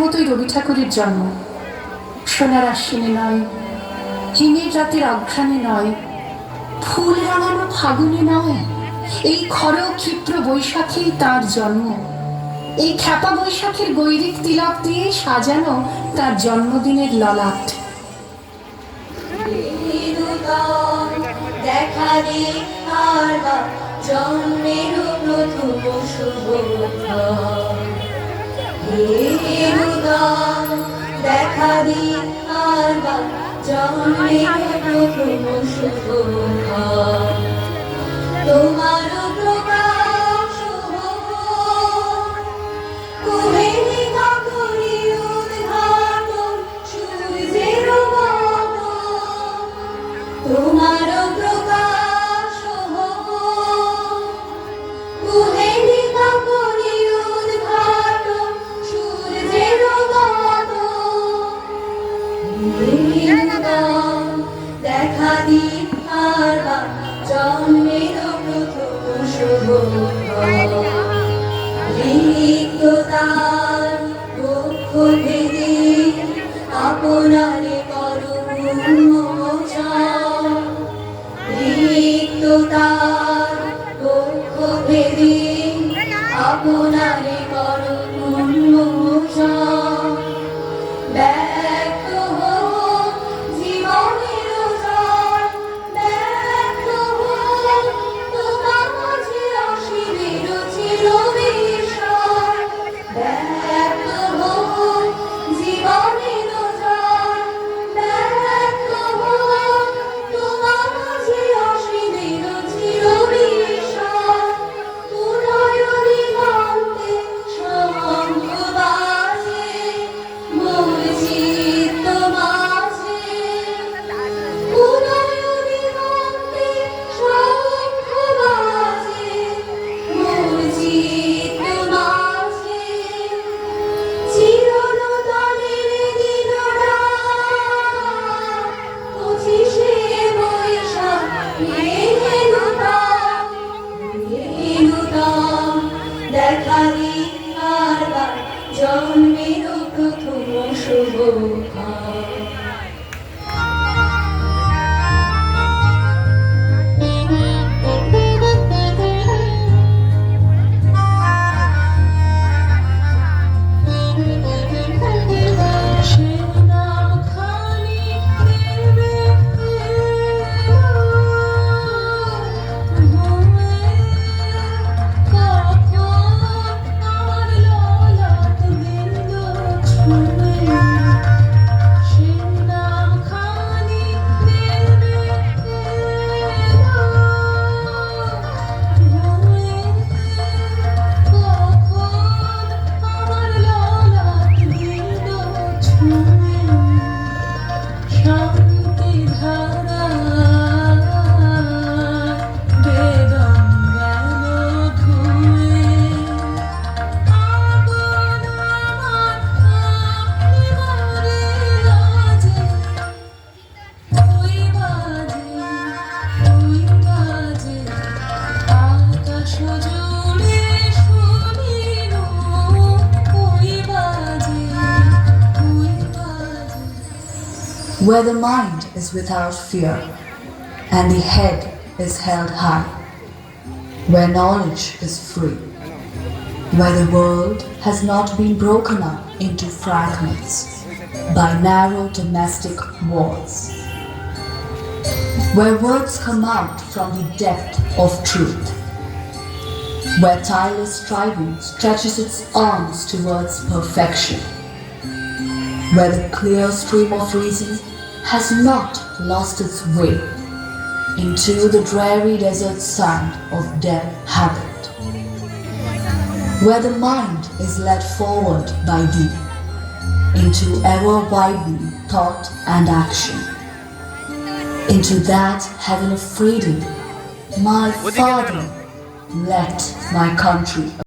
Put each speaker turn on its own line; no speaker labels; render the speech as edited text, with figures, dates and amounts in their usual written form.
মতোই রবি ঠাকুরের জন্ম। সোনার আশ্বিনে নয়, হিমের রাতের অঘ্রাণে নয়, ফুল রাঙানো ফাগুনে নয়, এই খর ক্ষিপ্র বৈশাখেই তার জন্ম। এই খ্যাপা বৈশাখের গৈরিক তিলক দিয়ে সাজানো তার জন্মদিনের ললাট।
দেখা দে আর জন্মের প্রথম শুভক্ষণ, দেখা দি আর জন্মের প্রথম শুভক্ষণ। তোমার প্রকাশ কুহেলিকা করি উদ্ঘাটন সূর্যের মতো, তোমার প্রকাশ কুহেলিকা করি উদ্ঘাটন সূর্যের মতো। দেখা দি আর জন্মের প্রথম শুভক্ষণ, রিক্ততার বক্ষ ভেদে আপনারে করুণ মোচন, রিক্ততার বক্ষ ভেদে আপনারে করুণ মোচন। ব্যক্ত হোক জীবনের জল, ব্যক্ত হোক তোমার মাঝে অসীমের চিরবিস্ময়, ব্যক্ত হোক জীবনের জল, ব্যক্ত হোক তোমার মাঝে অসীমের চিরবিস্ময়। উদয় দিগন্তে শঙ্খ বাজে মোর চিত্ত মাঝে, উদয় দিগন্তে শঙ্খ বাজে মোর চিত্ত মাঝে। চিরনূতনের দিনরাত, 25শে বৈশাখ নূতন, দেখা দি আর জন্মের প্রথম শুভক্ষণ।
Where the mind is without fear and the head is held high, where knowledge is free, where the world has not been broken up into fragments by narrow domestic walls, where words come out from the depth of truth, where tireless striving stretches its arms towards perfection, where the clear stream of reason has not lost its way into the dreary desert sand of dead habit, where the mind is led forward by thee into ever-widening thought and action, into that heaven of freedom, my Father, let my country